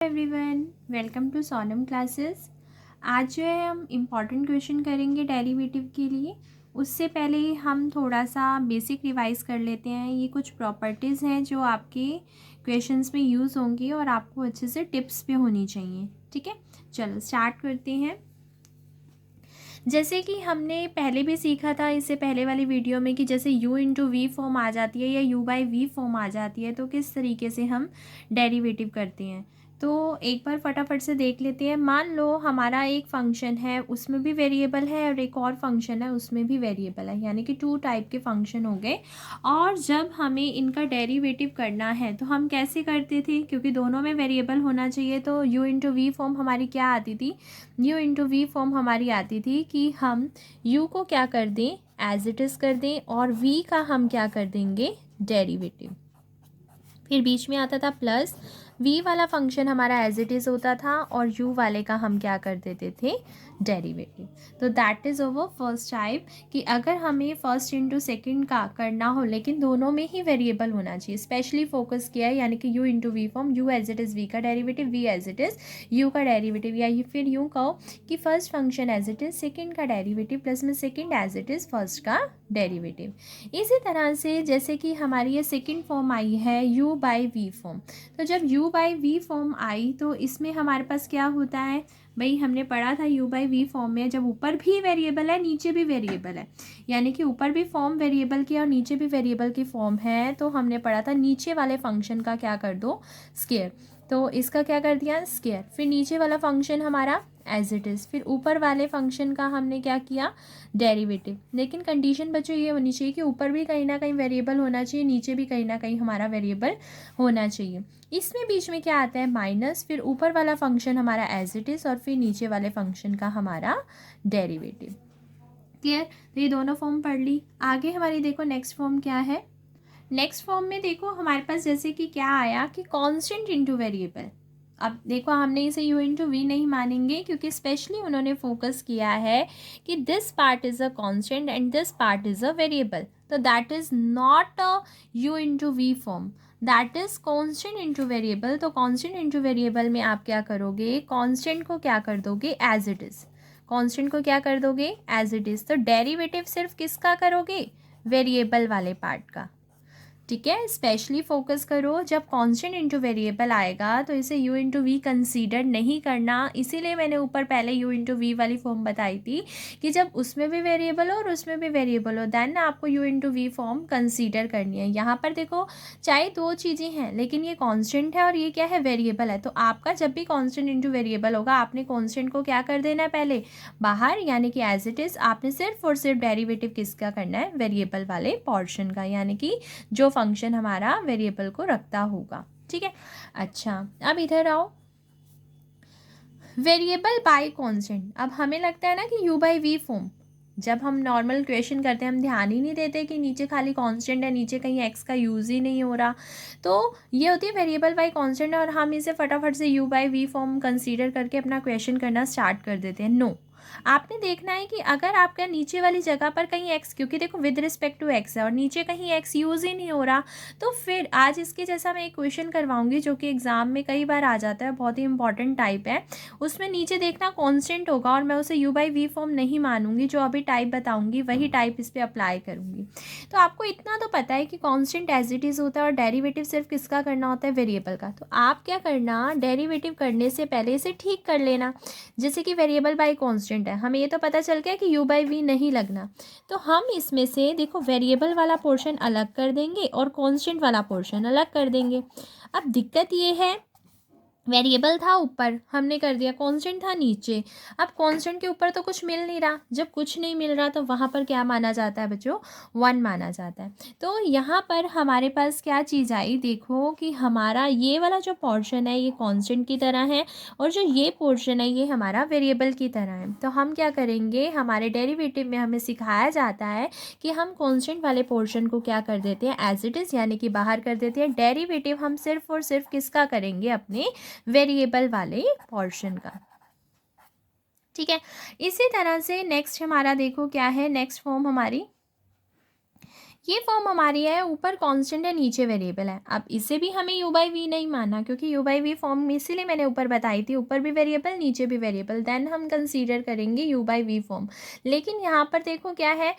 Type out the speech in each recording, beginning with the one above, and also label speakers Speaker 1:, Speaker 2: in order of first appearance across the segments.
Speaker 1: Everyone, welcome to Sonam classes. आज जो है हम इम्पॉर्टेंट क्वेश्चन करेंगे डेरिवेटिव के लिए। उससे पहले हम थोड़ा सा बेसिक रिवाइज कर लेते हैं। ये कुछ प्रॉपर्टीज़ हैं जो आपके क्वेश्चंस में यूज़ होंगी और आपको अच्छे से टिप्स पे होनी चाहिए। ठीक है, चलो स्टार्ट करते हैं। जैसे कि हमने पहले भी सीखा था इससे पहले वाली वीडियो में कि जैसे u इंटू वी फॉर्म आ जाती है या u बाई वी फॉर्म आ जाती है तो किस तरीके से हम डेरिवेटिव करते हैं। तो एक बार फटाफट से देख लेते हैं। मान लो हमारा एक फंक्शन है, उसमें भी वेरिएबल है और एक और फंक्शन है, उसमें भी वेरिएबल है, यानी कि टू टाइप के फंक्शन हो गए। और जब हमें इनका डेरिवेटिव करना है तो हम कैसे करते थे, क्योंकि दोनों में वेरिएबल होना चाहिए। तो u इंटू वी फॉर्म हमारी क्या आती थी, u इंटू वी फॉर्म हमारी आती थी कि हम u को क्या कर दें, एज इट इज़ कर दें, और v का हम क्या कर देंगे, डेरिवेटिव। फिर बीच में आता था प्लस, v वाला फंक्शन हमारा एज इट इज़ होता था और u वाले का हम क्या कर देते थे, डेरिवेटिव। तो that is over first type कि अगर हमें फर्स्ट इंटू सेकेंड का करना हो लेकिन दोनों में ही वेरिएबल होना चाहिए, स्पेशली फोकस किया है, यानी कि u into v form, u as it is v का derivative, v as it is u का डेरिवेटिव, या फिर यूँ कहो कि first function as it is second का डेरिवेटिव प्लस में second as it is first का डेरिवेटिव। इसी तरह से जैसे कि हमारी ये सेकेंड फॉर्म आई है u बाई वी फॉर्म। तो जब u by v form I तो इसमें हमारे पास क्या होता है, भाई हमने पढ़ा था u बाई वी फॉर्म में जब ऊपर भी वेरिएबल है नीचे भी वेरिएबल है, यानी कि ऊपर भी फॉर्म वेरिएबल की और नीचे भी वेरिएबल की फॉर्म है, तो हमने पढ़ा था नीचे वाले फंक्शन का क्या कर दो, स्केयर। तो इसका क्या कर दिया, स्केयर। फिर नीचे वाला फंक्शन हमारा एज इट इज़, फिर ऊपर वाले फंक्शन का हमने क्या किया, डेरिवेटिव। लेकिन कंडीशन बच्चों ये होनी चाहिए कि ऊपर भी कहीं ना कहीं वेरिएबल होना चाहिए, नीचे भी कहीं ना कहीं हमारा वेरिएबल होना चाहिए। इसमें बीच में क्या आता है, माइनस, फिर ऊपर वाला फंक्शन हमारा एज इट इज़ और फिर नीचे वाले फंक्शन का हमारा डेरिवेटिव। क्लियर। तो ये दोनों फॉर्म पढ़ ली। आगे हमारी देखो नेक्स्ट फॉर्म क्या है। नेक्स्ट फॉर्म में देखो हमारे पास जैसे कि क्या आया कि कांस्टेंट इनटू वेरिएबल। अब देखो हमने इसे u इंटू वी नहीं मानेंगे क्योंकि स्पेशली उन्होंने फोकस किया है कि this part is a constant and this part is a variable. तो that is not a u into v form, that is constant into variable. तो कांस्टेंट इंटू वेरिएबल में आप क्या करोगे, कांस्टेंट को क्या कर दोगे, एज इट इज़। कांस्टेंट को क्या कर दोगे, एज इट इज़। तो डेरिवेटिव सिर्फ किसका करोगे, वेरिएबल वाले पार्ट का। ठीक है, स्पेशली फोकस करो जब कांस्टेंट इंटू वेरिएबल आएगा तो इसे u इंटू वी कंसिडर नहीं करना। इसीलिए मैंने ऊपर पहले u इंटू वी वाली फॉर्म बताई थी कि जब उसमें भी वेरिएबल हो और उसमें भी वेरिएबल हो देन आपको u into v form consider करनी है। यहाँ पर देखो चाहे दो चीज़ें हैं लेकिन ये कांस्टेंट है और ये क्या है, वेरिएबल है। तो आपका जब भी कांस्टेंट इंटू वेरिएबल होगा आपने कांस्टेंट को क्या कर देना है, पहले बाहर, यानी कि एज इट इज़। आपने सिर्फ और सिर्फ डेरिवेटिव किसका करना है, वेरिएबल वाले पोर्शन का, यानी कि जो फंक्शन हमारा वेरिएबल को रखता होगा। ठीक है, अच्छा अब इधर आओ, वेरिएबल बाय कांस्टेंट। अब हमें लगता है ना कि u बाई वी फॉर्म, जब हम नॉर्मल क्वेश्चन करते हैं हम ध्यान ही नहीं देते कि नीचे खाली कांस्टेंट है, नीचे कहीं x का यूज़ ही नहीं हो रहा। तो ये होती है वेरिएबल बाय कांस्टेंट और हम इसे फटाफट से u by v form consider करके अपना क्वेश्चन करना स्टार्ट कर देते हैं। नो, आपने देखना है कि अगर आपका नीचे वाली जगह पर कहीं x, क्योंकि देखो विद रिस्पेक्ट टू x है और नीचे कहीं x यूज़ ही नहीं हो रहा, तो फिर आज इसके जैसा मैं एक क्वेश्चन करवाऊंगी जो कि एग्जाम में कई बार आ जाता है, बहुत ही इंपॉर्टेंट टाइप है। उसमें नीचे देखना कांस्टेंट होगा और मैं उसे u बाई वी फॉर्म नहीं मानूंगी, जो अभी टाइप बताऊंगी वही टाइप इस पर अप्लाई करूंगी। तो आपको इतना तो पता है कि कांस्टेंट एज इट इज़ होता है और डेरिवेटिव सिर्फ किसका करना होता है, वेरिएबल का। तो आप क्या करना, डेरिवेटिव करने से पहले इसे ठीक कर लेना। जैसे कि वेरिएबल बाय कांस्टेंट है, हमें ये तो पता चल गया कि u बाई वी नहीं लगना, तो हम इसमें से देखो वेरिएबल वाला पोर्शन अलग कर देंगे और कांस्टेंट वाला पोर्शन अलग कर देंगे। अब दिक्कत ये है, वेरिएबल था ऊपर, हमने कर दिया, कांस्टेंट था नीचे। अब कांस्टेंट के ऊपर तो कुछ मिल नहीं रहा, जब कुछ नहीं मिल रहा तो वहाँ पर क्या माना जाता है बच्चों, 1 माना जाता है। तो यहाँ पर हमारे पास क्या चीज़ आई, देखो कि हमारा ये वाला जो पोर्शन है ये कांस्टेंट की तरह है और जो ये पोर्शन है ये हमारा वेरिएबल की तरह है। तो हम क्या करेंगे, हमारे डेरिवेटिव में हमें सिखाया जाता है कि हम कांस्टेंट वाले पोर्शन को क्या कर देते हैं, एज इट इज़, यानी कि बाहर कर देते हैं। डेरिवेटिव हम सिर्फ और सिर्फ किसका करेंगे, अपने वेरिएबल वाले पोर्शन का। ठीक है, इसी तरह से नेक्स्ट हमारा देखो क्या है, नेक्स्ट फॉर्म हमारी ये फॉर्म हमारी है ऊपर कांस्टेंट है नीचे वेरिएबल है। अब इसे भी हमें u बाई वी नहीं मानना, क्योंकि u बाई वी फॉर्म इसीलिए मैंने ऊपर बताई थी, ऊपर भी वेरिएबल नीचे भी वेरिएबल, देन हम कंसीडर करेंगे u बाई वी फॉर्म। लेकिन यहाँ पर देखो क्या है,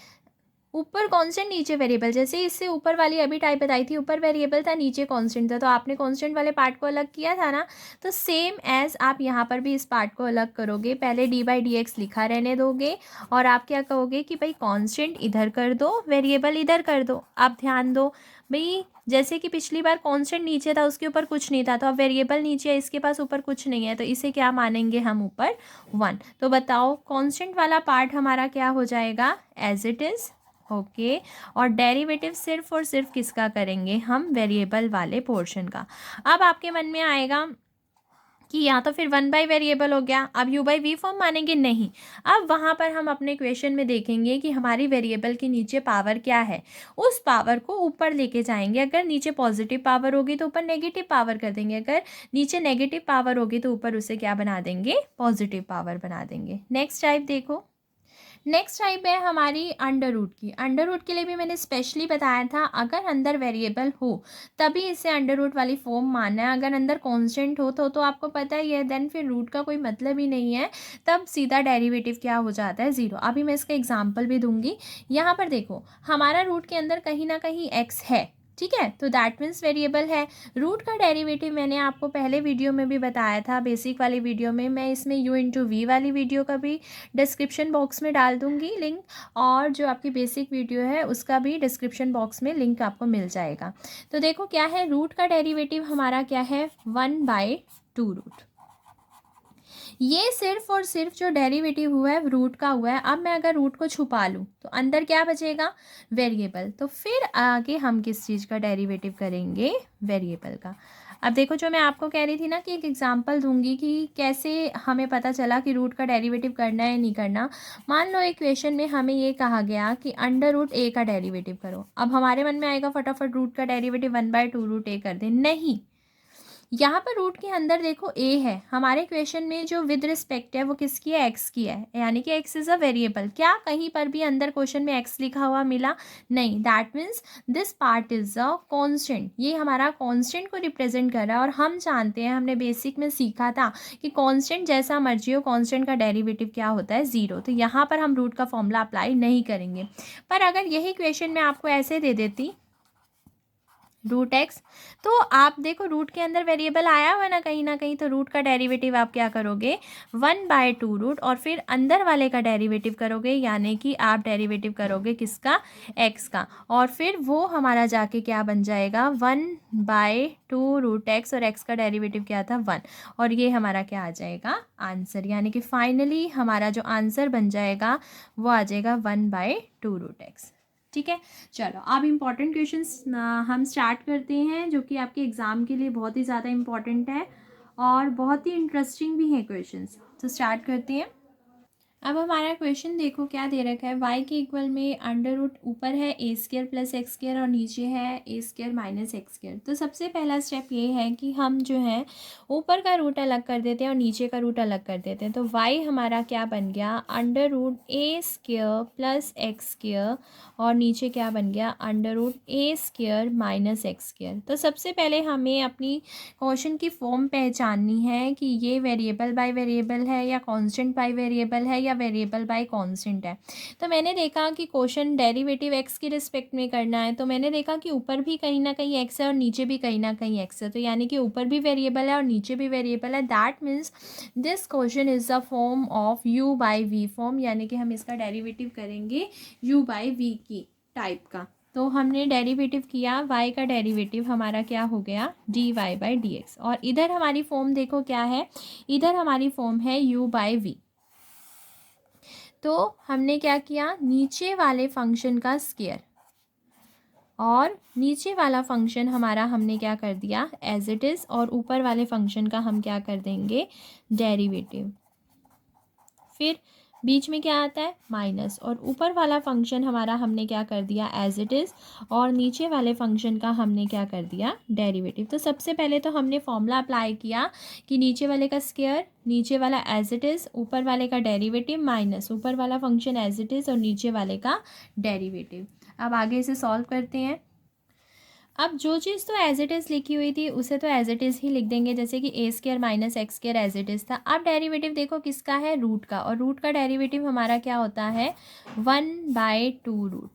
Speaker 1: ऊपर कांस्टेंट नीचे वेरिएबल, जैसे इससे ऊपर वाली अभी टाइप बताई थी, ऊपर वेरिएबल था नीचे कांस्टेंट था, तो आपने कांस्टेंट वाले पार्ट को अलग किया था ना, तो सेम एज आप यहाँ पर भी इस पार्ट को अलग करोगे। पहले डी बाई डी एक्स लिखा रहने दोगे और आप क्या कहोगे कि भाई कांस्टेंट इधर कर दो, वेरिएबल इधर कर दो। आप ध्यान दो भाई, जैसे कि पिछली बार कांस्टेंट नीचे था उसके ऊपर कुछ नहीं था, तो अब वेरिएबल नीचे है इसके पास ऊपर कुछ नहीं है, तो इसे क्या मानेंगे हम ऊपर 1। तो बताओ कांस्टेंट वाला पार्ट हमारा क्या हो जाएगा, एज इट इज़। ओके और डेरिवेटिव सिर्फ और सिर्फ किसका करेंगे हम, वेरिएबल वाले पोर्शन का। अब आपके मन में आएगा कि यहाँ तो फिर 1 बाई वेरिएबल हो गया, अब u बाई वी फॉर्म मानेंगे, नहीं। अब वहाँ पर हम अपने क्वेश्चन में देखेंगे कि हमारी वेरिएबल के नीचे पावर क्या है, उस पावर को ऊपर लेके जाएंगे। अगर नीचे पॉजिटिव पावर होगी तो ऊपर नेगेटिव पावर कर देंगे, अगर नीचे नेगेटिव पावर होगी तो ऊपर उसे क्या बना देंगे, पॉजिटिव पावर बना देंगे। नेक्स्ट टाइप देखो, नेक्स्ट टाइप है हमारी अंडर रूट की। अंडर रूट के लिए भी मैंने स्पेशली बताया था, अगर अंदर वेरिएबल हो तभी इसे अंडर रूट वाली फॉर्म मानना है। अगर अंदर कांस्टेंट हो तो आपको पता ही है, देन फिर रूट का कोई मतलब ही नहीं है, तब सीधा डेरिवेटिव क्या हो जाता है, ज़ीरो। अभी मैं इसका एग्जाम्पल भी दूंगी। यहाँ पर देखो हमारा रूट के अंदर कहीं ना कहीं एक्स है, ठीक है, तो दैट मीन्स वेरिएबल है। रूट का डेरिवेटिव मैंने आपको पहले वीडियो में भी बताया था, बेसिक वाली वीडियो में। मैं इसमें u इंटू वी वाली वीडियो का भी डिस्क्रिप्शन बॉक्स में डाल दूंगी लिंक, और जो आपकी बेसिक वीडियो है उसका भी डिस्क्रिप्शन बॉक्स में लिंक आपको मिल जाएगा। तो देखो क्या है, रूट का डेरिवेटिव हमारा क्या है, 1/2 रूट। ये सिर्फ और सिर्फ जो डेरिवेटिव हुआ है रूट का हुआ है। अब मैं अगर रूट को छुपा लूँ तो अंदर क्या बचेगा, वेरिएबल। तो फिर आगे हम किस चीज़ का डेरिवेटिव करेंगे, वेरिएबल का। अब देखो जो मैं आपको कह रही थी ना कि एक एग्जांपल दूंगी कि कैसे हमें पता चला कि रूट का डेरिवेटिव करना है नहीं करना। मान लो इक्वेशन में हमें ये कहा गया कि अंडर रूट ए का डेरिवेटिव करो। अब हमारे मन में आएगा फटाफट रूट का डेरिवेटिव 1/2 रूट ए कर दे, नहीं। यहाँ पर रूट के अंदर देखो a है, हमारे क्वेश्चन में जो विद रिस्पेक्ट है वो किसकी है, x की है, यानी कि x इज़ अ वेरिएबल। क्या कहीं पर भी अंदर क्वेश्चन में x लिखा हुआ मिला, नहीं। That means this part is a constant, ये हमारा कांस्टेंट को रिप्रेजेंट कर रहा है। और हम जानते हैं, हमने बेसिक में सीखा था कि कांस्टेंट जैसा मर्जी हो, कांस्टेंट का डेरिवेटिव क्या होता है, ज़ीरो। तो यहाँ पर हम रूट का फॉर्मूला अप्लाई नहीं करेंगे। पर अगर यही क्वेश्चन में आपको ऐसे दे देती रूट एक्स, तो आप देखो रूट के अंदर वेरिएबल आया हुआ ना कहीं, तो रूट का डेरिवेटिव आप क्या करोगे, 1/2 रूट, और फिर अंदर वाले का डेरिवेटिव करोगे, यानी कि आप डेरिवेटिव करोगे किसका, एक्स का। और फिर वो हमारा जाके क्या बन जाएगा, 1/2 रूट एक्स, और एक्स का डेरिवेटिव क्या था, 1। और ये हमारा क्या आ जाएगा, आंसर। यानी कि फाइनली हमारा जो आंसर बन जाएगा वो आ जाएगा 1/2 रूट एक्स। ठीक है, चलो अब इम्पॉर्टेंट क्वेश्चंस हम स्टार्ट करते हैं, जो कि आपके एग्ज़ाम के लिए बहुत ही ज़्यादा इम्पॉर्टेंट है और बहुत ही इंटरेस्टिंग भी है क्वेश्चंस। तो स्टार्ट करते हैं। अब हमारा क्वेश्चन देखो क्या दे रखा है, y के इक्वल में अंडर रूट ऊपर है ए स्क्र प्लस एक्स स्क्र और नीचे है ए स्क्र माइनस एक्स स्क्र। तो सबसे पहला स्टेप ये है कि हम जो है ऊपर का रूट अलग कर देते हैं और नीचे का रूट अलग कर देते हैं। तो y हमारा क्या बन गया, अंडर रूट ए स्क्र प्लस एक्स स्क्र, और नीचे क्या बन गया, अंडर रूट ए स्क्र माइनस एक्स स्क्र। तो सबसे पहले हमें अपनी क्वेश्चन की फॉर्म पहचाननी है कि ये वेरिएबल बाय वेरिएबल है या कांस्टेंट बाय वेरिएबल है या वेरिएबल बाय कांस्टेंट है। तो मैंने देखा कि क्वेश्चन डेरिवेटिव एक्स के रिस्पेक्ट में करना है, तो मैंने देखा कि ऊपर भी कहीं ना कहीं एक्स है और नीचे भी कहीं ना कहीं एक्स है, तो यानी कि ऊपर भी वेरिएबल है और नीचे भी वेरिएबल है। That means this question is the form of u by v form, यानी कि हम इसका डेरिवेटिव करेंगे u बाई वी की टाइप का। तो हमने डेरिवेटिव किया, y का डेरिवेटिव हमारा क्या हो गया, dy बाई डी एक्स। और इधर हमारी फॉर्म देखो क्या है, इधर हमारी फॉर्म है u बाई वी। तो हमने क्या किया, नीचे वाले फंक्शन का स्क्वायर और नीचे वाला फंक्शन हमारा हमने क्या कर दिया, एज इट इज़, और ऊपर वाले फंक्शन का हम क्या कर देंगे, डेरिवेटिव। फिर बीच में क्या आता है, माइनस, और ऊपर वाला फंक्शन हमारा हमने क्या कर दिया, एज इट इज़, और नीचे वाले फंक्शन का हमने क्या कर दिया, डेरिवेटिव। तो सबसे पहले तो हमने फॉर्मूला अप्लाई किया कि नीचे वाले का स्क्वायर, नीचे वाला एज इट इज़, ऊपर वाले का डेरिवेटिव, माइनस ऊपर वाला फंक्शन एज इट इज़ और नीचे वाले का डेरिवेटिव। अब आगे इसे सॉल्व करते हैं। अब जो चीज़ तो एज इट इज़ लिखी हुई थी उसे तो एज इट इज़ ही लिख देंगे, जैसे कि a square minus x square as it is था। अब डेरिवेटिव देखो किसका है, रूट का, और रूट का डेरिवेटिव हमारा क्या होता है, 1/2 रूट।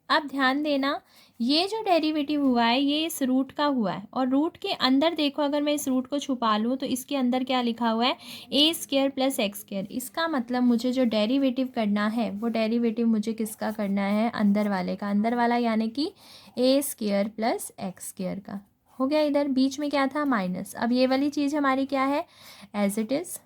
Speaker 1: अब ध्यान देना, ये जो डेरिवेटिव हुआ है ये इस रूट का हुआ है, और रूट के अंदर देखो अगर मैं इस रूट को छुपा लूँ तो इसके अंदर क्या लिखा हुआ है, ए स्क्वायर प्लस एक्स स्क्वायर। इसका मतलब मुझे जो डेरिवेटिव करना है वो डेरिवेटिव मुझे किसका करना है, अंदर वाले का, अंदर वाला यानी कि a square plus x square का। हो गया, इधर बीच में क्या था, माइनस। अब ये वाली चीज़ हमारी क्या है, एज इट इज़,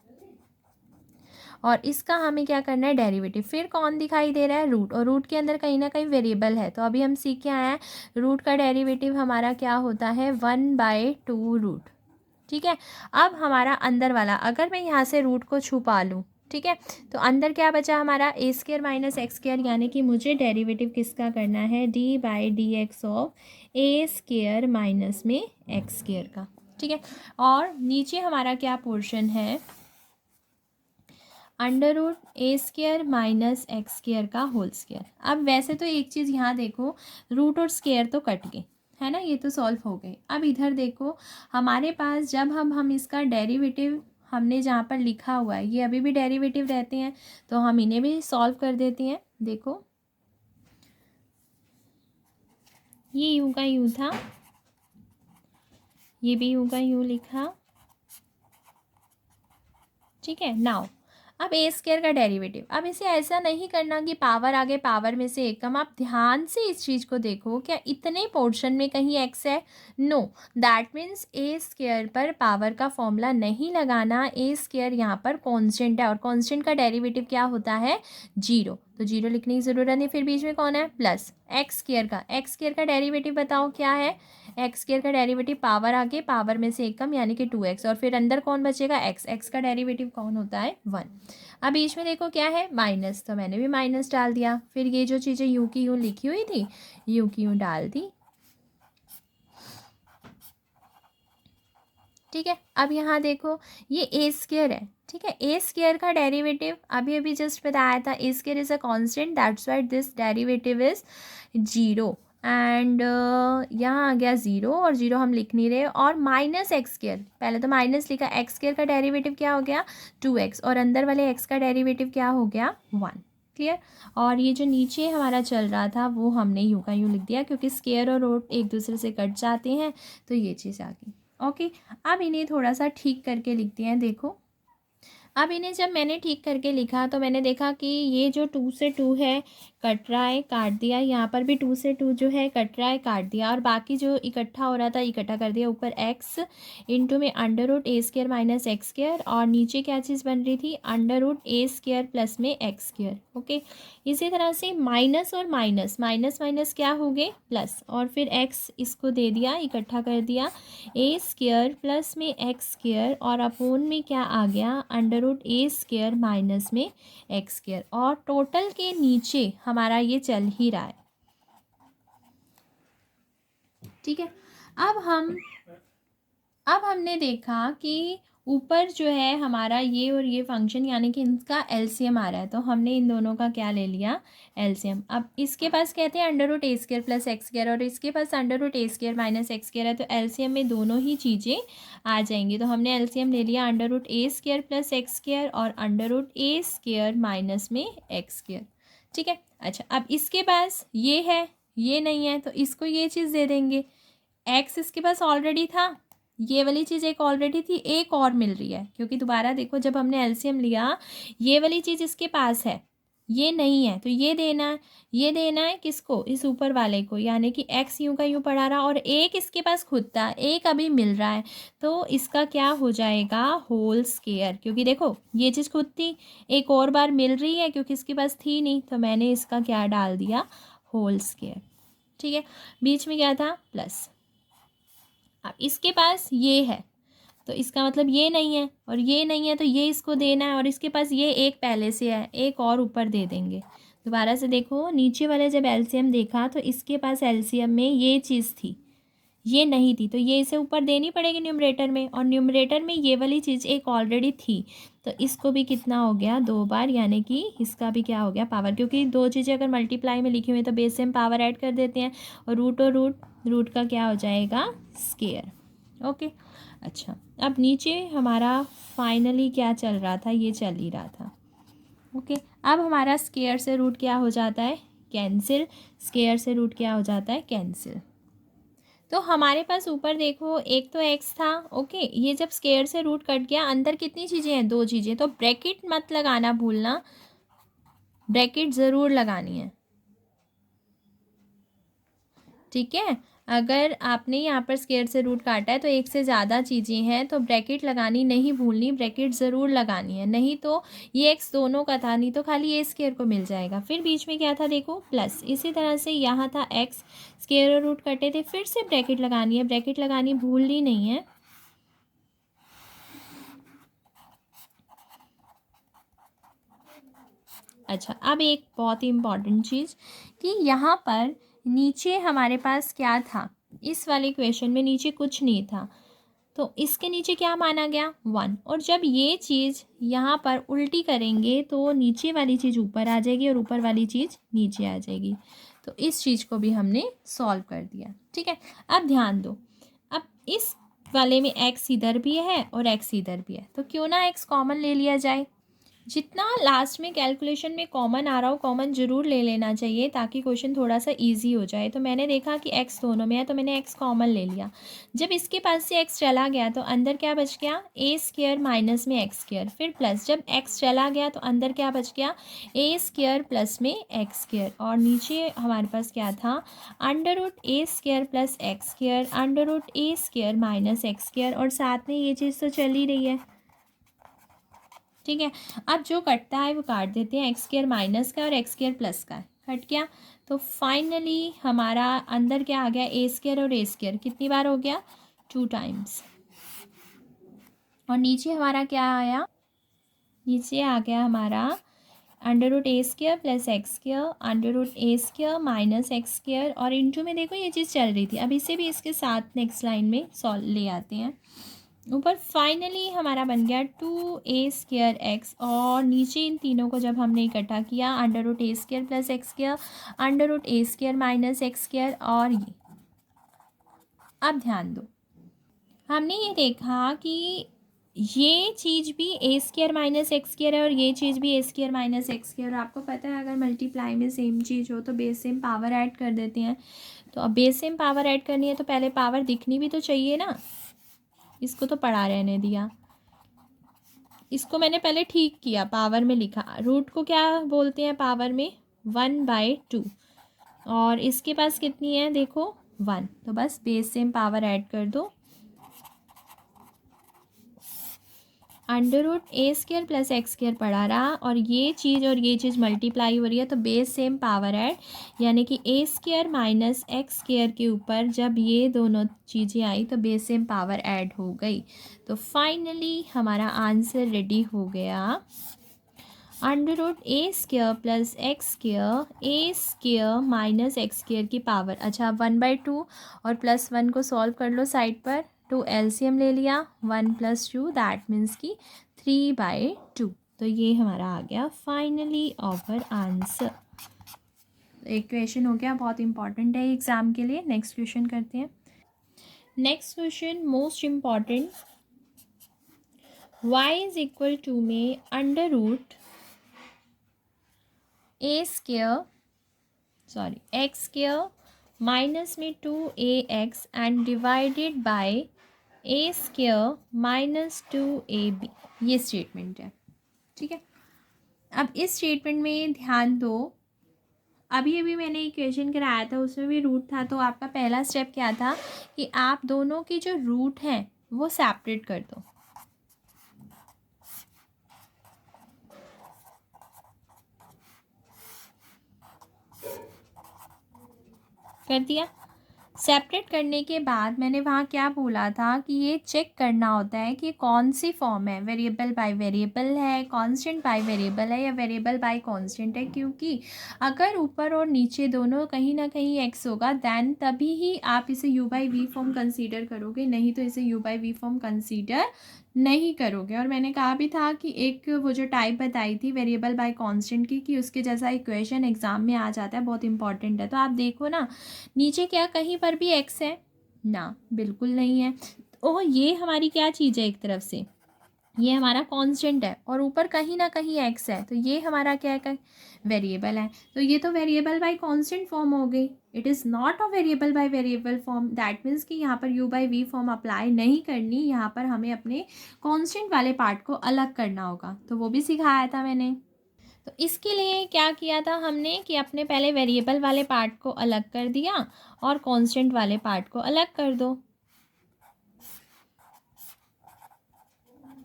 Speaker 1: और इसका हमें क्या करना है, डेरिवेटिव। फिर कौन दिखाई दे रहा है, रूट, और रूट के अंदर कहीं ना कहीं वेरिएबल है। तो अभी हम सीख के आए हैं रूट का डेरिवेटिव हमारा क्या होता है, 1/2 रूट। ठीक है, अब हमारा अंदर वाला, अगर मैं यहाँ से रूट को छुपा लूँ, ठीक है, तो अंदर क्या बचा हमारा, ए स्क्वायर माइनस एक्स स्क्वायर, यानी कि मुझे डेरिवेटिव किसका करना है, d/dx of A square minus में एक्स स्क्वायर का। ठीक है, और नीचे हमारा क्या पोर्शन है, under root a square minus x square का होल स्क्वायर। अब वैसे तो एक चीज़ यहाँ देखो, रूट और स्क्वायर तो कट गए, है ना, ये तो सॉल्व हो गए। अब इधर देखो हमारे पास, जब हम इसका डेरिवेटिव हमने जहाँ पर लिखा हुआ है ये अभी भी डेरिवेटिव रहते हैं, तो हम इन्हें भी सॉल्व कर देते हैं। देखो ये यूं का यूं था, ये भी यूं का यूं लिखा। ठीक है, नाउ अब ए स्क्वायर का डेरिवेटिव, अब इसे ऐसा नहीं करना कि पावर आगे पावर में से एक कम। आप ध्यान से इस चीज़ को देखो, क्या इतने पोर्शन में कहीं एक्स है, no, that means a square पर पावर का फॉर्मूला नहीं लगाना। ए स्क्वायर यहाँ पर कांस्टेंट है, और कांस्टेंट का डेरिवेटिव क्या होता है, 0, तो 0 लिखने की ज़रूरत नहीं। फिर बीच में कौन है, प्लस एक्स स्क्वायर का, एक्स स्क्वायर का डेरिवेटिव बताओ क्या है, एक्स स्क्वायर का डेरिवेटिव पावर आगे पावर में से एक कम यानी कि 2x, और फिर अंदर कौन बचेगा, एक्स, एक्स का डेरिवेटिव कौन होता है, 1। अब बीच में देखो क्या है, माइनस, तो मैंने भी माइनस डाल दिया। फिर ये जो चीज़ें यूं की यूं लिखी हुई थी यूं की यूं डाल दी। ठीक है, अब यहाँ देखो ये ए स्क्वायर है, ठीक है, ए स्क्वायर का डेरिवेटिव अभी अभी जस्ट बताया था, a square is a constant, that's why this derivative is 0, and यहाँ आ गया 0, और 0 हम लिख नहीं रहे, और माइनस एक्स स्क्वायर, पहले तो माइनस लिखा, एक्स स्क्वायर का डेरिवेटिव क्या हो गया, 2x, और अंदर वाले x का डेरिवेटिव क्या हो गया, 1। क्लियर, और ये जो नीचे हमारा चल रहा था वो हमने यूं का यूं लिख दिया, क्योंकि स्क्वायर और रूट एक दूसरे से कट जाते हैं, तो ये चीज़ आ गई। ओके, अब इन्हें थोड़ा सा ठीक करके लिखते हैं। देखो अब इन्हें जब मैंने ठीक करके लिखा तो मैंने देखा कि ये जो 2 से 2 है कट रहा है, काट दिया, यहाँ पर भी 2 से 2 जो है कट रहा है, काट दिया, और बाकी जो इकट्ठा हो रहा था इकट्ठा कर दिया। ऊपर x इंटू में under root a square minus x square, और नीचे क्या चीज़ बन रही थी, under root a square plus में एक्स स्क्वायर। ओके, इसी तरह से माइनस और माइनस, माइनस माइनस क्या हो गए, प्लस, और फिर x इसको दे दिया, इकट्ठा कर दिया, ए स्क्वायर प्लस में एक्स स्क्वायर, और अपोन में क्या आ गया, under root a square minus में एक्स स्क्वायर, और टोटल के नीचे हमारा ये चल ही रहा है। ठीक है, अब हमने देखा कि ऊपर जो है हमारा ये और ये फंक्शन यानी कि इनका एलसीएम आ रहा है, तो हमने इन दोनों का क्या ले लिया, एलसीएम। अब इसके पास कहते हैं under root a square plus x square, और इसके पास under root a square minus x square है, तो एलसीएम में दोनों ही चीज़ें आ जाएंगी। तो हमने एलसीएम ले लिया under root a square plus x square और under root a square minus में एक्स स्क्वायर। ठीक है, अच्छा, अब इसके पास ये है, ये नहीं है, तो इसको ये चीज़ दे देंगे। एक्स इसके पास ऑलरेडी था, ये वाली चीज़ एक ऑलरेडी थी, एक और मिल रही है, क्योंकि दोबारा देखो जब हमने एलसीएम लिया ये वाली चीज़ इसके पास है, ये नहीं है, तो ये देना है, ये देना है किसको, इस ऊपर वाले को, यानी कि एक्स यूं का यूं पड़ा रहा, और एक इसके पास खुद था, एक अभी मिल रहा है, तो इसका क्या हो जाएगा, होल स्क्वायर, क्योंकि देखो ये चीज़ खुद थी, एक और बार मिल रही है क्योंकि इसके पास थी नहीं, तो मैंने इसका क्या डाल दिया, होल स्क्वायर। ठीक है, बीच में क्या था, प्लस। अब इसके पास ये है, तो इसका मतलब ये नहीं है और ये नहीं है, तो ये इसको देना है, और इसके पास ये एक पहले से है, एक और ऊपर दे देंगे। दोबारा से देखो नीचे वाले जब एलसीएम देखा तो इसके पास एलसीएम में ये चीज़ थी, ये नहीं थी, तो ये इसे ऊपर देनी पड़ेगी न्यूमरेटर में, और न्यूमरेटर में ये वाली चीज़ एक ऑलरेडी थी, तो इसको भी कितना हो गया 2 बार, यानी कि इसका भी क्या हो गया पावर, क्योंकि दो चीज़ें अगर मल्टीप्लाई में लिखी हुई है तो बेस से हम पावर ऐड कर देते हैं, और रूट का क्या हो जाएगा स्केयर। ओके, अच्छा अब नीचे हमारा फाइनली क्या चल रहा था, ये चल ही रहा था। ओके, अब हमारा स्केयर से रूट क्या हो जाता है कैंसिल, स्केयर से रूट क्या हो जाता है कैंसिल। तो हमारे पास ऊपर देखो एक तो एक्स था, ओके, ये जब स्केयर से रूट कट गया, अंदर कितनी चीज़ें हैं, 2 चीज़ें, तो ब्रैकेट मत लगाना भूलना, ब्रैकेट ज़रूर लगानी है, ठीक है। अगर आपने यहाँ पर स्केयर से रूट काटा है तो एक से ज़्यादा चीज़ें हैं, तो ब्रैकेट लगानी नहीं भूलनी, ब्रैकेट ज़रूर लगानी है, नहीं तो ये एक्स दोनों का था, नहीं तो खाली ए स्केयर को मिल जाएगा। फिर बीच में क्या था देखो प्लस, इसी तरह से यहाँ था एक्स, स्केयर और रूट कटे थे, फिर से ब्रैकेट लगानी है, ब्रैकेट लगानी भूलनी नहीं है। अच्छा, अब एक बहुत ही इम्पॉर्टेंट चीज़ कि यहाँ पर नीचे हमारे पास क्या था, इस वाले क्वेश्चन में नीचे कुछ नहीं था, तो इसके नीचे क्या माना गया 1, और जब ये चीज़ यहाँ पर उल्टी करेंगे तो नीचे वाली चीज़ ऊपर आ जाएगी और ऊपर वाली चीज़ नीचे आ जाएगी, तो इस चीज़ को भी हमने सॉल्व कर दिया, ठीक है। अब ध्यान दो, अब इस वाले में एक्स इधर भी है और एक्स इधर भी है, तो क्यों ना एक्स कॉमन ले लिया जाए, जितना लास्ट में कैलकुलेशन में कॉमन आ रहा हो कॉमन ज़रूर ले लेना चाहिए, ताकि क्वेश्चन थोड़ा सा इजी हो जाए। तो मैंने देखा कि एक्स दोनों में है, तो मैंने एक्स कॉमन ले लिया, जब इसके पास से एक्स चला गया तो अंदर क्या बच गया ए स्क्वायर माइनस में एक्स स्क्वायर, फिर प्लस, जब एक्स चला गया तो अंदर क्या बच गया ए स्क्वायर प्लस में एक्स स्क्वायर, और नीचे हमारे पास क्या था under root a square plus x square, under root a square minus x square, और साथ में ये चीज़ तो चल ही रही है, ठीक है। अब जो कटता है वो काट देते हैं, एक्स स्क्वायर माइनस का और एक्स स्क्वायर प्लस का कट गया, तो फाइनली हमारा अंदर क्या आ गया ए स्क्वायर और ए स्क्वायर कितनी बार हो गया 2 टाइम्स, और नीचे हमारा क्या आया, नीचे आ गया हमारा under root a square plus x square, under root a square minus x square, और इंटू में देखो ये चीज़ चल रही थी, अब इसे भी इसके साथ नेक्स्ट लाइन में सॉल्व ले आते हैं ऊपर। फाइनली हमारा बन गया 2a स्क्वायर एक्स, और नीचे इन तीनों को जब हमने इकट्ठा किया under root a square plus x square, under root a square minus x square, और ये अब ध्यान दो, हमने ये देखा कि ये चीज़ भी ए स्क्वायर माइनस एक्स स्क्वायर है और ये चीज़ भी ए स्क्वायर माइनस एक्स स्क्वायर, आपको पता है अगर मल्टीप्लाई में सेम चीज़ हो तो बेस सेम पावर ऐड कर देते हैं, तो अब बेस सेम पावर ऐड करनी है तो पहले पावर दिखनी भी तो चाहिए ना, इसको तो पढ़ा रहने दिया, इसको मैंने पहले ठीक किया, पावर में लिखा, रूट को क्या बोलते हैं पावर में 1/2, और इसके पास कितनी है देखो 1, तो बस बेस सेम पावर ऐड कर दो, under root a square plus x square पड़ा रहा, और ये चीज़ मल्टीप्लाई हो रही है, तो बेस सेम पावर ऐड, यानी कि a square minus x square के ऊपर जब ये दोनों चीज़ें आई तो बेस सेम पावर ऐड हो गई, तो फाइनली हमारा आंसर रेडी हो गया under root a square plus x square A square minus x square की पावर। अच्छा, 1/2 और +1 को सॉल्व कर लो साइड पर, 2 एलसीएम ले लिया, 1 + 2 दैट मीन्स की 3/2, तो ये हमारा आ गया फाइनली आवर आंसर। एक क्वेश्चन हो गया, बहुत इंपॉर्टेंट है एग्ज़ाम के लिए। नेक्स्ट क्वेश्चन करते हैं। Next question most important, y is equal to में under root a square sorry x square minus में 2ax and divided by a square minus 2ab, ये स्टेटमेंट है, ठीक है। अब इस स्टेटमेंट में ध्यान दो, अभी अभी मैंने इक्वेशन कराया था उसमें भी रूट था, तो आपका पहला स्टेप क्या था कि आप दोनों की जो रूट हैं वो सेपरेट कर दो, कर दिया, सेपरेट करने के बाद मैंने वहाँ क्या बोला था कि ये चेक करना होता है कि कौन सी फॉर्म है, वेरिएबल बाय वेरिएबल है, कांस्टेंट बाय वेरिएबल है, या वेरिएबल बाय कांस्टेंट है। क्योंकि अगर ऊपर और नीचे दोनों कहीं ना कहीं एक्स होगा दैन तभी ही आप इसे u by v form consider करोगे, नहीं तो इसे u by v form consider नहीं करोगे। और मैंने कहा भी था कि एक वो जो टाइप बताई थी वेरिएबल बाय कांस्टेंट की, कि उसके जैसा इक्वेशन एग्जाम में आ जाता है, बहुत इंपॉर्टेंट है। तो आप देखो ना, नीचे क्या कहीं पर भी एक्स है ना, बिल्कुल नहीं है। ओह, ये हमारी क्या चीज़ है, एक तरफ से ये हमारा कांस्टेंट है और ऊपर कहीं ना कहीं एक्स है, तो ये हमारा क्या है, वेरिएबल है। तो ये तो वेरिएबल बाय कांस्टेंट फॉर्म हो गई, it is not a variable by variable form. That means कि यहाँ पर u by v form apply नहीं करनी, यहाँ पर हमें अपने कांस्टेंट वाले पार्ट को अलग करना होगा। तो वो भी सिखाया था मैंने। तो इसके लिए क्या किया था हमने कि अपने पहले वेरिएबल वाले पार्ट को अलग कर दिया और कांस्टेंट वाले पार्ट को अलग कर दो।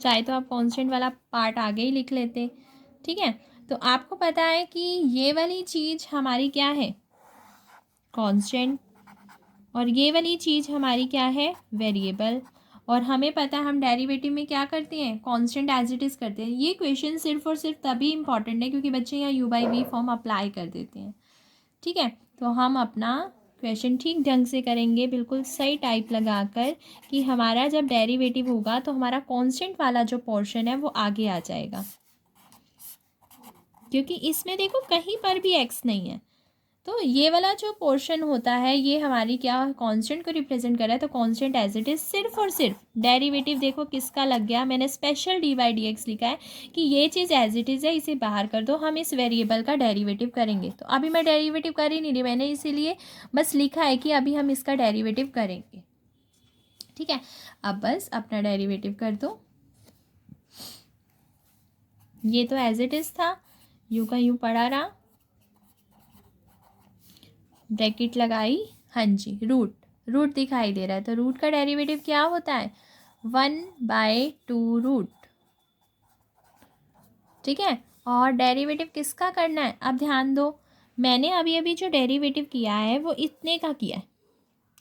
Speaker 1: चाहे तो आप कांस्टेंट वाला पार्ट आगे ही लिख लेते, ठीक है। तो आपको पता है कि ये वाली चीज़ हमारी क्या है, कांस्टेंट, और ये वाली चीज़ हमारी क्या है, वेरिएबल। और हमें पता है हम डेरिवेटिव में क्या करते हैं, कांस्टेंट एज इट इज़ करते हैं। ये क्वेश्चन सिर्फ और सिर्फ तभी इंपॉर्टेंट है क्योंकि बच्चे यहाँ u by v form apply कर देते हैं, ठीक है। तो हम अपना क्वेश्चन ठीक ढंग से करेंगे, बिल्कुल सही टाइप लगाकर, कि हमारा जब डेरिवेटिव होगा तो हमारा कांस्टेंट वाला जो पोर्शन है वो आगे आ जाएगा, क्योंकि इसमें देखो कहीं पर भी एक्स नहीं है। तो ये वाला जो पोर्शन होता है ये हमारी क्या, कांस्टेंट को रिप्रेजेंट कर रहा है। तो कांस्टेंट एज इट इज, सिर्फ और सिर्फ डेरिवेटिव देखो किसका लग गया, मैंने special D by D x लिखा है कि ये चीज़ एज इट इज़ है, इसे बाहर कर दो, हम इस वेरिएबल का डेरिवेटिव करेंगे। तो अभी मैं डेरिवेटिव कर ही नहीं रही, मैंने इसीलिए बस लिखा है कि अभी हम इसका डेरिवेटिव करेंगे, ठीक है। अब बस अपना डेरिवेटिव कर दो। ये तो एज इट इज़ था, यू का यू पड़ा रहा, ब्रैकेट लगाई, हाँ जी, रूट दिखाई दे रहा है। तो रूट का डेरिवेटिव क्या होता है, 1/2 रूट, ठीक है। और डेरिवेटिव किसका करना है, अब ध्यान दो, मैंने अभी अभी जो डेरिवेटिव किया है वो इतने का किया है,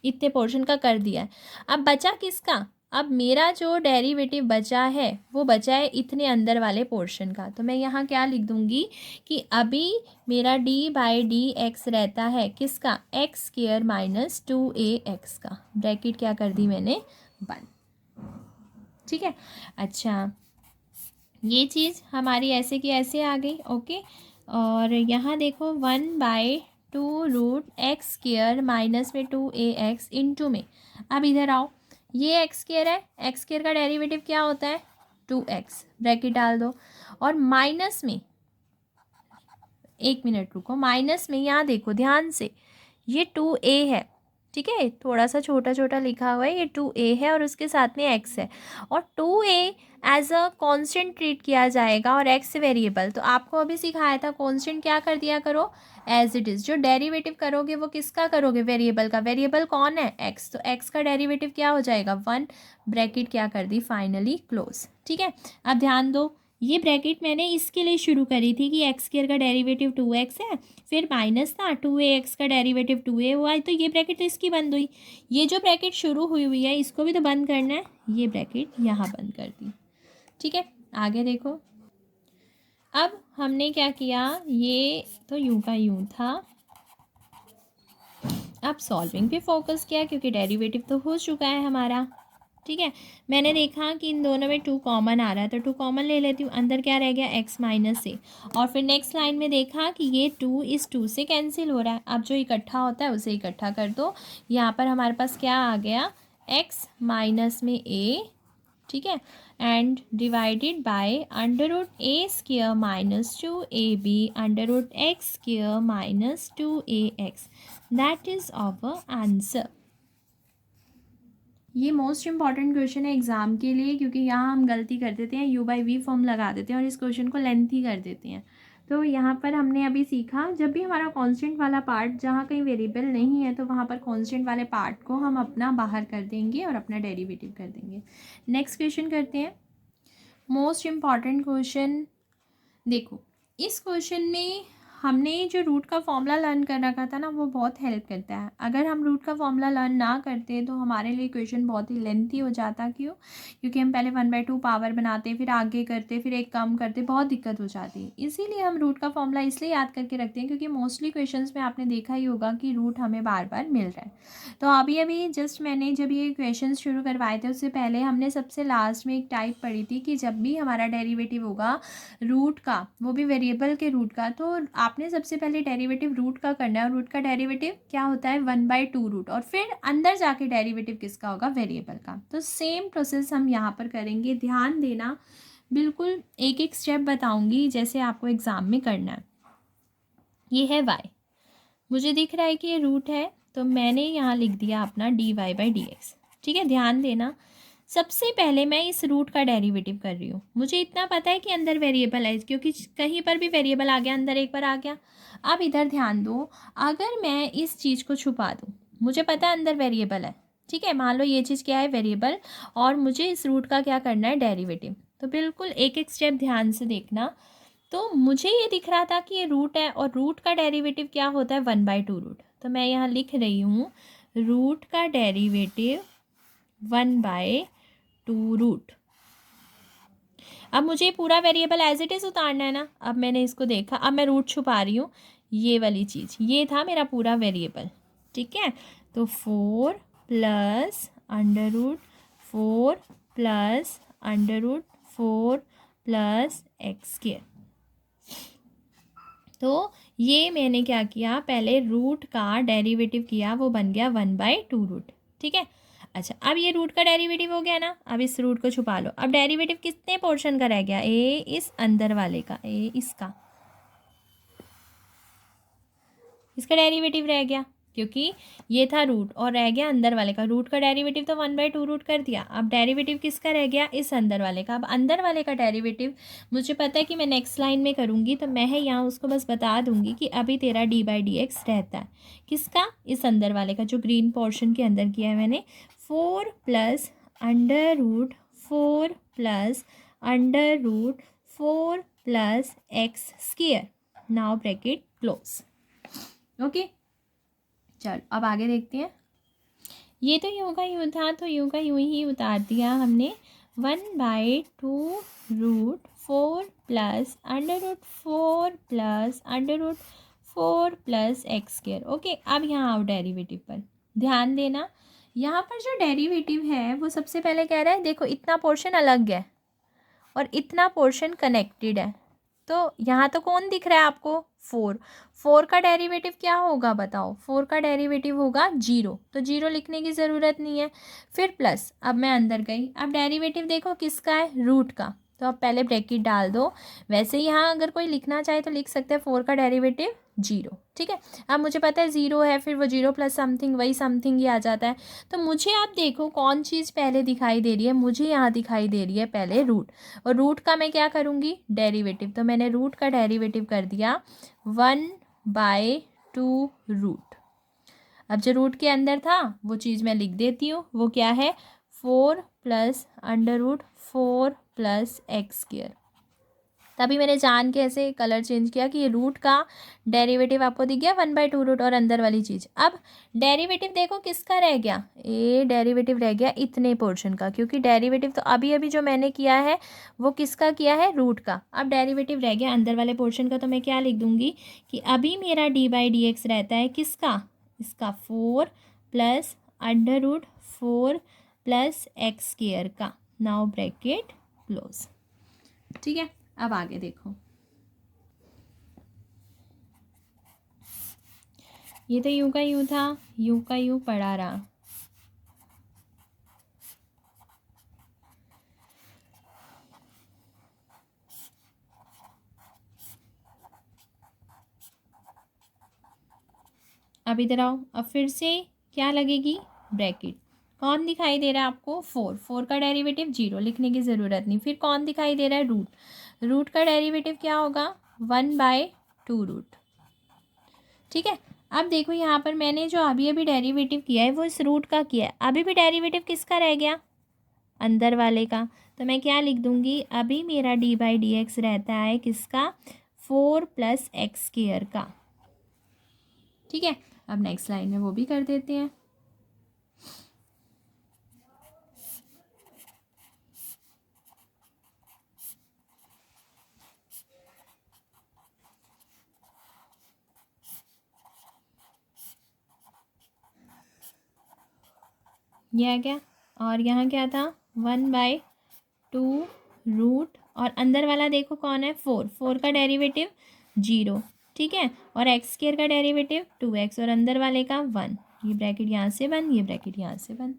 Speaker 1: इतने पोर्शन का कर दिया है। अब बचा किसका, अब मेरा जो डेरिवेटिव बचा है वो बचा है इतने अंदर वाले पोर्शन का। तो मैं यहाँ क्या लिख दूँगी कि अभी मेरा डी बाई डी एक्स रहता है किसका, एक्स स्क्वायर माइनस 2ax का, ब्रैकेट क्या कर दी मैंने, बंद, ठीक है। अच्छा, ये चीज़ हमारी ऐसे की ऐसे आ गई, ओके। और यहाँ देखो 1/2 रूट एक्स स्क्वायर माइनस में 2ax इंटू में, अब इधर आओ, ये एक्स स्क्वायर है, एक्स स्क्वायर का डेरिवेटिव क्या होता है, 2x, ब्रैकेट डाल दो। और माइनस में, एक मिनट रुको, माइनस में यहाँ देखो ध्यान से, ये 2a है, ठीक है, थोड़ा सा छोटा छोटा लिखा हुआ है, ये 2a है और उसके साथ में x है, और 2a as a constant treat किया जाएगा और x वेरिएबल। तो आपको अभी सिखाया था कांस्टेंट क्या कर दिया करो, एज इट इज़। जो डेरिवेटिव करोगे वो किसका करोगे, वेरिएबल का, वेरिएबल कौन है, x, तो x का डेरिवेटिव क्या हो जाएगा, 1, ब्रैकेट क्या कर दी, फाइनली क्लोज, ठीक है। अब ध्यान दो, ये ब्रैकेट मैंने इसके लिए शुरू करी थी कि एक्स स्क्वायर का डेरिवेटिव 2x है, फिर माइनस था 2ax का डेरिवेटिव 2a हुआ, तो ये ब्रैकेट तो इसकी बंद हुई। ये जो ब्रैकेट शुरू हुई हुई है इसको भी तो बंद करना है, ये ब्रैकेट यहाँ बंद कर दी, ठीक है। आगे देखो, अब हमने क्या किया, ये तो यूं का यूं था, अब सॉल्विंग पे फोकस किया क्योंकि डेरिवेटिव तो हो चुका है हमारा, ठीक है। मैंने देखा कि इन दोनों में 2 कॉमन आ रहा है, तो 2 कॉमन ले लेती हूँ, अंदर क्या रह गया, x माइनस ए। और फिर नेक्स्ट लाइन में देखा कि ये 2 इस 2 से कैंसिल हो रहा है, अब जो इकट्ठा होता है उसे इकट्ठा कर दो। यहाँ पर हमारे पास क्या आ गया, x माइनस में a, ठीक है, and divided by under root a square minus 2ab under root x square minus 2ax, that is our answer. ये मोस्ट इंपॉर्टेंट क्वेश्चन है एग्ज़ाम के लिए, क्योंकि यहाँ हम गलती कर देते हैं, यू बाई वी फॉर्म लगा देते हैं और इस क्वेश्चन को लेंथी कर देते हैं। तो यहाँ पर हमने अभी सीखा, जब भी हमारा कांस्टेंट वाला पार्ट, जहाँ कहीं वेरिएबल नहीं है तो वहाँ पर कांस्टेंट वाले पार्ट को हम अपना बाहर कर देंगे और अपना डेरिवेटिव कर देंगे। नेक्स्ट क्वेश्चन करते हैं, मोस्ट इम्पॉर्टेंट क्वेश्चन। देखो, इस क्वेश्चन में हमने जो रूट का फॉर्मूला लर्न कर रखा था ना, वो बहुत हेल्प करता है। अगर हम रूट का फॉर्मूला लर्न ना करते तो हमारे लिए इक्वेशन बहुत ही लेंथी हो जाता। क्यों? क्योंकि हम पहले 1/2 पावर बनाते, फिर आगे करते, फिर एक कम करते, बहुत दिक्कत हो जाती है। इसीलिए हम रूट का फॉर्मूला इसलिए याद करके रखते हैं क्योंकि मोस्टली क्वेश्चंस में आपने देखा ही होगा कि रूट हमें बार बार मिल रहा है। तो अभी अभी जस्ट मैंने जब ये क्वेश्चन शुरू करवाए थे उससे पहले हमने सबसे लास्ट में एक टाइप पढ़ी थी कि जब भी हमारा डेरिवेटिव होगा रूट का, वो भी वेरिएबल के रूट का, तो आपने सबसे पहले डेरिवेटिव रूट का करना है। और रूट का डेरिवेटिव क्या होता है? 1/2 रूट। और फिर अंदर जाके डेरिवेटिव किसका होगा? वेरिएबल का। तो सेम प्रोसेस हम यहाँ पर करेंगे। ध्यान देना, बिल्कुल एक एक स्टेप बताऊंगी जैसे आपको एग्जाम में करना है। ये है y, मुझे दिख रहा है कि ये रूट है, तो मैंने यहाँ लिख दिया अपना dy/dx। ठीक है, ध्यान देना, सबसे पहले मैं इस रूट का डेरिवेटिव कर रही हूँ। मुझे इतना पता है कि अंदर वेरिएबल है, क्योंकि कहीं पर भी वेरिएबल आ गया, अंदर एक बार आ गया। अब इधर ध्यान दो, अगर मैं इस चीज़ को छुपा दूँ, मुझे पता है अंदर वेरिएबल है। ठीक है, मान लो ये चीज़ क्या है? वेरिएबल। और मुझे इस रूट का क्या करना है? डेरिवेटिव। तो बिल्कुल एक एक स्टेप ध्यान से देखना। तो मुझे ये दिख रहा था कि ये रूट है, और रूट का डेरिवेटिव क्या होता है? 1/2 रूट। तो मैं यहाँ लिख रही हूँ रूट का डेरिवेटिव 1/2 रूट। अब मुझे पूरा वेरिएबल एज इट इज़ उतारना है ना। अब मैंने इसको देखा, अब मैं रूट छुपा रही हूँ, ये वाली चीज़, ये था मेरा पूरा वेरिएबल। ठीक है, तो 4 + √4 + √4 + x²। तो ये मैंने क्या किया? पहले रूट का डेरिवेटिव किया, वो बन गया 1/2 रूट। ठीक है, अच्छा, अब ये रूट का डेरिवेटिव हो गया ना। अब इस रूट को छुपा लो। अब डेरिवेटिव कितने पोर्शन का रह गया? ए इस अंदर वाले का, ए इसका डेरिवेटिव रह गया, क्योंकि ये था रूट और रह गया अंदर वाले का। रूट का डेरिवेटिव तो 1/2 रूट कर दिया। अब डेरिवेटिव किसका रह गया? इस अंदर वाले का। अब अंदर वाले का डेरिवेटिव मुझे पता है कि मैं नेक्स्ट लाइन में करूँगी, तो मैं है यहाँ उसको बस बता दूंगी कि अभी तेरा dy/dx रहता है किसका? इस अंदर वाले का, जो ग्रीन पोर्शन के अंदर किया है मैंने। 4 + √4 + √4 + x²। Now bracket close. Okay, चलो अब आगे देखते हैं। ये तो यूँ का यूँ था, तो यूँ का यूँ ही उतार दिया हमने। 1/2 √4 + √4 + √4 + x²। ओके, अब यहाँ आओ डेरिवेटिव पर। ध्यान देना, यहाँ पर जो डेरिवेटिव है वो सबसे पहले कह रहा है, देखो इतना पोर्शन अलग है और इतना पोर्शन कनेक्टेड है। तो यहाँ तो कौन दिख रहा है आपको? 4 का डेरिवेटिव क्या होगा बताओ? 4 का डेरिवेटिव होगा 0, तो 0 लिखने की ज़रूरत नहीं है। फिर प्लस, अब मैं अंदर गई, अब डेरिवेटिव देखो किसका है? रूट का। तो अब पहले ब्रैकेट डाल दो। वैसे यहाँ अगर कोई लिखना चाहे तो लिख सकते हैं 4 का डेरिवेटिव 0। ठीक है, अब मुझे पता है 0 है, फिर वो 0 + समथिंग, वही समथिंग ही आ जाता है। तो मुझे आप देखो कौन चीज़ पहले दिखाई दे रही है? मुझे यहाँ दिखाई दे रही है पहले रूट। और रूट का मैं क्या करूँगी? डेरिवेटिव। तो मैंने रूट का डेरिवेटिव कर दिया 1/2 रूट। अब जो रूट के अंदर था वो चीज़ मैं लिख देती हूँ, वो क्या है? 4 + √4 + x²। तभी मैंने जान के ऐसे कलर चेंज किया कि ये रूट का डेरिवेटिव आपको दिख गया 1/2 रूट, और अंदर वाली चीज़। अब डेरिवेटिव देखो किसका रह गया? ए डेरिवेटिव रह गया इतने पोर्शन का, क्योंकि डेरिवेटिव तो अभी अभी जो मैंने किया है वो किसका किया है? रूट का। अब डेरिवेटिव रह गया अंदर वाले पोर्शन का, तो मैं क्या लिख दूँगी कि अभी मेरा dy/dx रहता है किसका? इसका 4 + √4 + x² का। Now bracket close. ठीक है, अब आगे देखो, ये तो यूं का यूं था, यूं का यूं पड़ा रहा। अब इधर आओ, अब फिर से क्या लगेगी? ब्रैकेट। कौन दिखाई दे रहा है आपको? 4 का डेरिवेटिव 0, लिखने की ज़रूरत नहीं। फिर कौन दिखाई दे रहा है? रूट। रूट का डेरिवेटिव क्या होगा? 1/2 रूट। ठीक है, अब देखो यहाँ पर मैंने जो अभी अभी डेरिवेटिव किया है वो इस रूट का किया है। अभी भी डेरिवेटिव किसका रह गया? अंदर वाले का। तो मैं क्या लिख दूँगी? अभी मेरा dy/dx रहता है किसका? 4 प्लस एक्स स्क्वायर का। ठीक है, अब नेक्स्ट लाइन में वो भी कर देते हैं। यह आ गया, और यहाँ क्या था 1/2 रूट, और अंदर वाला देखो कौन है 4, 4 का डेरिवेटिव 0। ठीक है, और एक्स स्क्वायर का डेरिवेटिव 2x, और अंदर वाले का 1। ये ब्रैकेट यहाँ से बंद, ये ब्रैकेट यहाँ से बंद।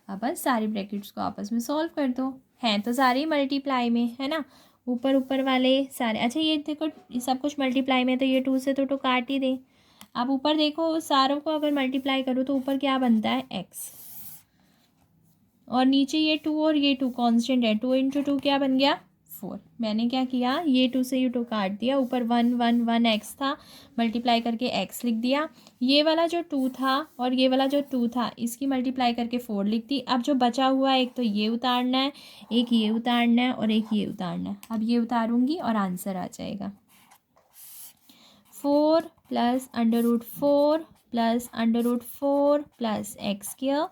Speaker 1: अब बस सारी ब्रैकेट्स को आपस में सॉल्व कर दो। हैं तो सारे मल्टीप्लाई में, है ना, ऊपर ऊपर वाले सारे। अच्छा ये देखो, ये सब कुछ मल्टीप्लाई में, तो ये 2 से तो काट ही दे। अब ऊपर देखो, सारों को अगर मल्टीप्लाई करो तो ऊपर क्या बनता है x, और नीचे ये 2 और ये 2 कांस्टेंट है, 2 इंटू 2 क्या बन गया 4। मैंने क्या किया, ये 2 से ये 2 काट दिया, ऊपर 1 1 1 x था, मल्टीप्लाई करके x लिख दिया। ये वाला जो 2 था और ये वाला जो 2 था, इसकी मल्टीप्लाई करके 4 लिख दी। अब जो बचा हुआ है, एक तो ये उतारना है, एक ये उतारना है, और एक ये उतारना है। अब ये उतारूंगी और आंसर आ जाएगा 4 plus √4 plus √4 plus x square,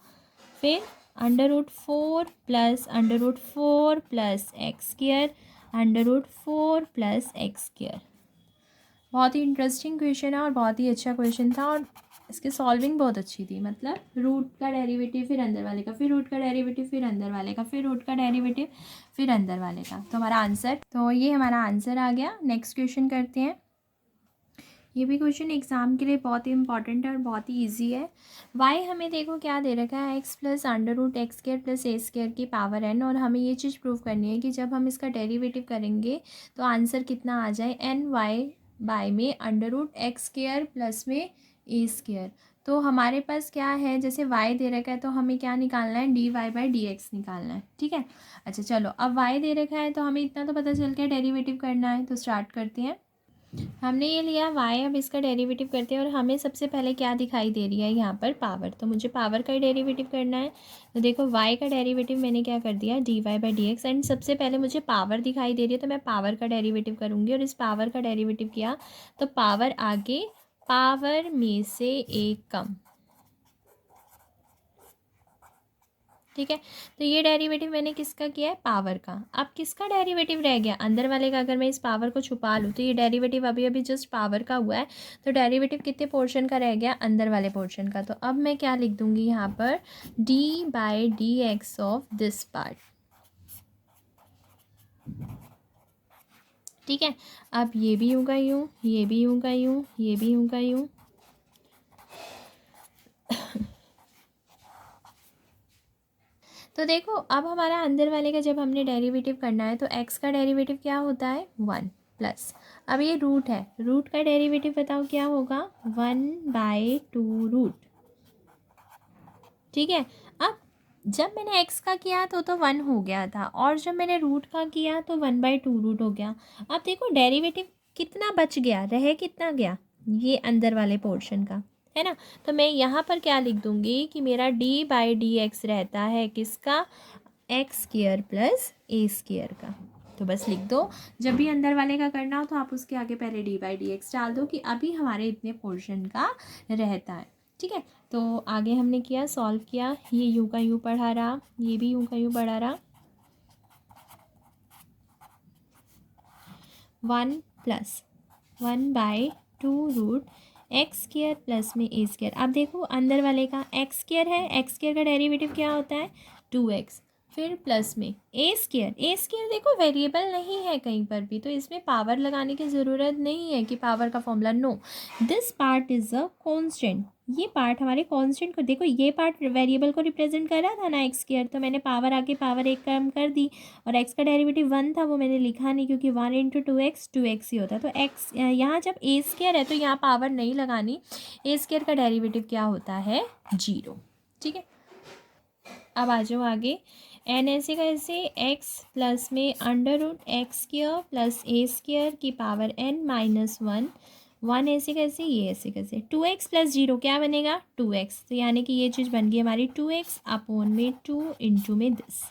Speaker 1: फिर √4 plus √4 plus x square, √4 plus x square. बहुत ही इंटरेस्टिंग क्वेश्चन है और बहुत ही अच्छा क्वेश्चन था, और इसकी सॉल्विंग बहुत अच्छी थी। मतलब रूट का डेरिवेटिव, फिर अंदर वाले का, फिर रूट का डेरिवेटिव, फिर अंदर वाले का, फिर रूट का डेरिवेटिव, फिर अंदर वाले का। तो हमारा आंसर, तो ये हमारा आंसर आ गया। नेक्स्ट क्वेश्चन करते हैं। ये भी क्वेश्चन एग्जाम के लिए बहुत ही इंपॉर्टेंट है और बहुत ही इजी है। वाई हमें देखो क्या दे रखा है, x plus √x² plus a² की पावर n, और हमें ये चीज़ प्रूव करनी है कि जब हम इसका डेरिवेटिव करेंगे तो आंसर कितना आ जाए, ny में √x² प्लस में a²। तो हमारे पास क्या है, जैसे y दे रखा है तो हमें क्या निकालना है, dy/dx निकालना है। ठीक है, अच्छा चलो, अब y दे रखा है तो हमें इतना तो पता चल गया डेरिवेटिव करना है, तो स्टार्ट करते हैं। हमने ये लिया y, अब इसका डेरिवेटिव करते हैं, और हमें सबसे पहले क्या दिखाई दे रही है यहाँ पर, पावर। तो मुझे पावर का ही डेरिवेटिव करना है। तो देखो y का डेरिवेटिव मैंने क्या कर दिया, dy/dx, एंड सबसे पहले मुझे पावर दिखाई दे रही है तो मैं पावर का डेरिवेटिव करूँगी, और इस पावर का डेरिवेटिव किया तो पावर आगे, पावर में से एक कम। ठीक है, तो ये डेरिवेटिव मैंने किसका किया है, पावर का। अब किसका डेरिवेटिव रह गया, अंदर वाले का। अगर मैं इस पावर को छुपा लूँ तो ये डेरिवेटिव अभी अभी जस्ट पावर का हुआ है, तो डेरिवेटिव कितने पोर्शन का रह गया, अंदर वाले पोर्शन का। तो अब मैं क्या लिख दूँगी यहाँ पर, d/dx ऑफ दिस पार्ट। ठीक है, अब ये भी यूँ का यूँ, ये भी यूँ का यूँ, ये भी यूँ का यूँ। तो देखो, अब हमारा अंदर वाले का जब हमने डेरिवेटिव करना है तो x का डेरिवेटिव क्या होता है 1 प्लस, अब ये रूट है, रूट का डेरिवेटिव बताओ क्या होगा, 1/2 रूट। ठीक है, अब जब मैंने x का किया तो 1 हो गया था, और जब मैंने रूट का किया तो 1/2 रूट हो गया। अब देखो डेरिवेटिव कितना बच गया, रह कितना गया, ये अंदर वाले पोर्शन का, है ना। तो मैं यहाँ पर क्या लिख दूँगी कि मेरा d/dx रहता है किसका, x² प्लस a² का। तो बस लिख दो, जब भी अंदर वाले का करना हो तो आप उसके आगे पहले d/dx डाल दो कि अभी हमारे इतने पोर्शन का रहता है। ठीक है, तो आगे हमने किया, सॉल्व किया, ये यू का यू पढ़ा रहा, ये भी यू का यू पढ़ा रहा, 1 प्लस 1/2 रूट x² प्लस में a²। अब देखो अंदर वाले का x² है, x² का डेरिवेटिव क्या होता है 2x, फिर प्लस में a² देखो वेरिएबल नहीं है कहीं पर भी, तो इसमें पावर लगाने की ज़रूरत नहीं है कि पावर का formula, no, this part is a constant. ये पार्ट हमारे कांस्टेंट को, देखो ये पार्ट वेरिएबल को रिप्रेजेंट कर रहा था ना x², तो मैंने पावर आके पावर एक कम कर दी, और x का डेरिवेटिव 1 था वो मैंने लिखा नहीं, क्योंकि 1 × 2x 2x ही होता है। तो x यहाँ जब a² है तो यहाँ पावर नहीं लगानी, a² का डेरिवेटिव क्या होता है 0। ठीक है, अब आ जाओ आगे, n ऐसे कैसे, x प्लस में √x² प्लस a² की पावर n-1, 1 ऐसे कैसे, ये ऐसे कैसे, 2x प्लस 0 क्या बनेगा 2x, तो यानी कि ये चीज़ बन गई हमारी 2x अपॉन में 2 इंटू में दिस।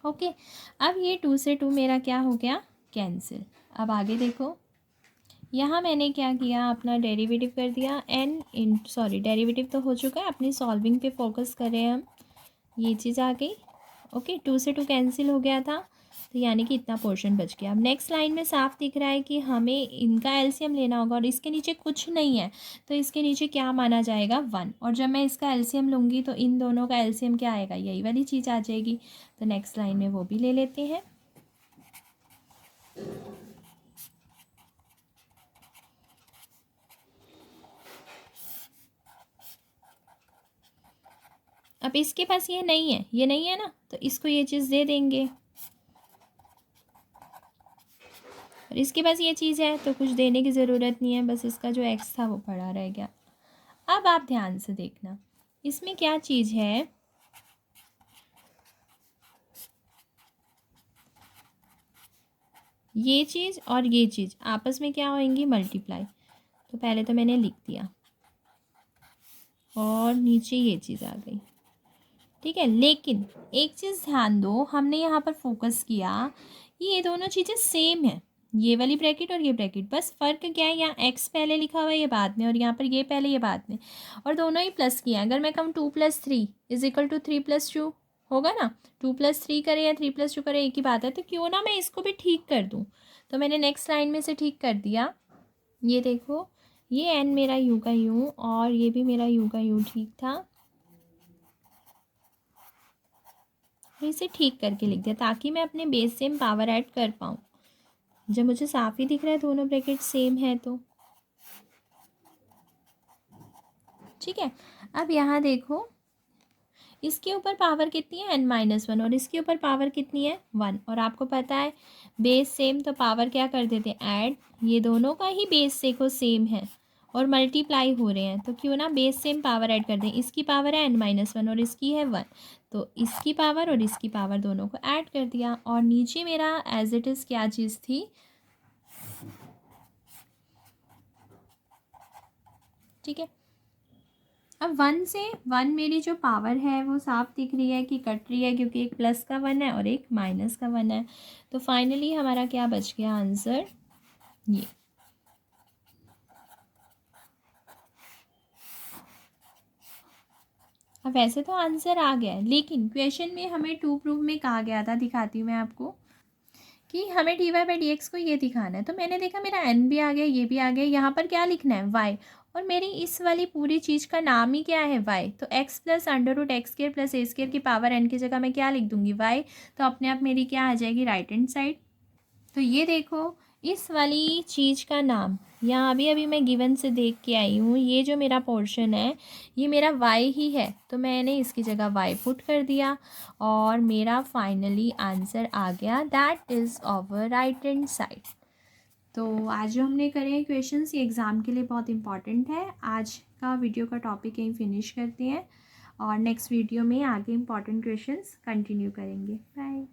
Speaker 1: ओके, अब ये 2 से 2 मेरा क्या हो गया कैंसिल। अब आगे देखो, यहाँ मैंने क्या किया, अपना डेरिवेटिव कर दिया डेरिवेटिव तो हो चुका है, अपनी सॉल्विंग पे फोकस करें हम। ये चीज़ आ गई, ओके, 2 से 2 कैंसिल हो गया था, तो यानी कि इतना पोर्शन बच गया। अब नेक्स्ट लाइन में साफ दिख रहा है कि हमें इनका एलसीएम लेना होगा और इसके नीचे कुछ नहीं है, तो इसके नीचे क्या माना जाएगा, 1। और जब मैं इसका एलसीएम लूँगी तो इन दोनों का एलसीएम क्या आएगा, यही वाली चीज़ आ जाएगी। तो नेक्स्ट लाइन में वो भी ले लेते हैं। अब इसके पास ये नहीं है, ये नहीं है ना, तो इसको ये चीज़ दे देंगे, और इसके पास ये चीज़ है तो कुछ देने की ज़रूरत नहीं है, बस इसका जो एक्स था वो पड़ा रह गया। अब आप ध्यान से देखना, इसमें क्या चीज़ है, ये चीज़ और ये चीज़ आपस में क्या होंगी, मल्टीप्लाई। तो पहले तो मैंने लिख दिया और नीचे ये चीज़ आ गई, ठीक है। लेकिन एक चीज़ ध्यान दो, हमने यहाँ पर फोकस किया, ये दोनों चीज़ें सेम है, ये वाली ब्रैकेट और ये ब्रैकेट, बस फ़र्क क्या है, यहाँ एक्स पहले लिखा हुआ है ये बाद में, और यहाँ पर ये पहले ये बाद में, और दोनों ही प्लस किया। अगर मैं कहूँ 2 + 3 = 3 + 2 होगा ना, 2 + 3 करें या 3 + 2 करें एक ही बात है, तो क्यों ना मैं इसको भी ठीक कर दूँ। तो मैंने नेक्स्ट लाइन में से ठीक कर दिया। ये देखो, ये एन मेरा यू का यू और ये भी मेरा यू का यू ठीक था, तो इसे ठीक करके लिख दिया ताकि मैं अपने बेस सेम पावर ऐड कर पाऊँ। जब मुझे साफ ही दिख रहा है दोनों ब्रैकेट सेम है तो ठीक है। अब यहाँ देखो, इसके ऊपर पावर कितनी है, n-1, और इसके ऊपर पावर कितनी है, 1। और आपको पता है बेस सेम तो पावर क्या कर देते हैं, ऐड। ये दोनों का ही बेस देखो सेम है और मल्टीप्लाई हो रहे हैं, तो क्यों ना बेस सेम पावर ऐड कर दें। इसकी पावर है n-1 और इसकी है 1, तो इसकी पावर और इसकी पावर दोनों को ऐड कर दिया। और नीचे मेरा एज इट इज़ क्या चीज़ थी, ठीक है। अब 1 से 1 मेरी जो पावर है वो साफ दिख रही है कि कट रही है, क्योंकि एक प्लस का 1 है और एक माइनस का 1 है। तो फाइनली हमारा क्या बच गया आंसर, ये। अब वैसे तो आंसर आ गया है, लेकिन क्वेश्चन में हमें टू प्रूफ में कहा गया था, दिखाती हूँ मैं आपको, कि हमें dy/dx को ये दिखाना है। तो मैंने देखा मेरा n भी आ गया, ये भी आ गया, यहाँ पर क्या लिखना है, y, और मेरी इस वाली पूरी चीज़ का नाम ही क्या है, y। तो x + √x² + a² की पावर n की जगह मैं क्या लिख दूँगी, y। तो अपने आप मेरी क्या आ जाएगी, राइट हैंड साइड। तो ये देखो, इस वाली चीज़ का नाम यहाँ अभी अभी मैं गिवन से देख के आई हूँ, ये जो मेरा पोर्शन है ये मेरा y ही है, तो मैंने इसकी जगह y पुट कर दिया और मेरा फाइनली आंसर आ गया, that is hour right hand side. तो आज जो हमने करे हैं क्वेश्चंस, ये एग्ज़ाम के लिए बहुत इंपॉर्टेंट है। आज का वीडियो का टॉपिक यहीं फिनिश करते हैं और नेक्स्ट वीडियो में आगे इंपॉर्टेंट क्वेश्चंस कंटिन्यू करेंगे। बाय।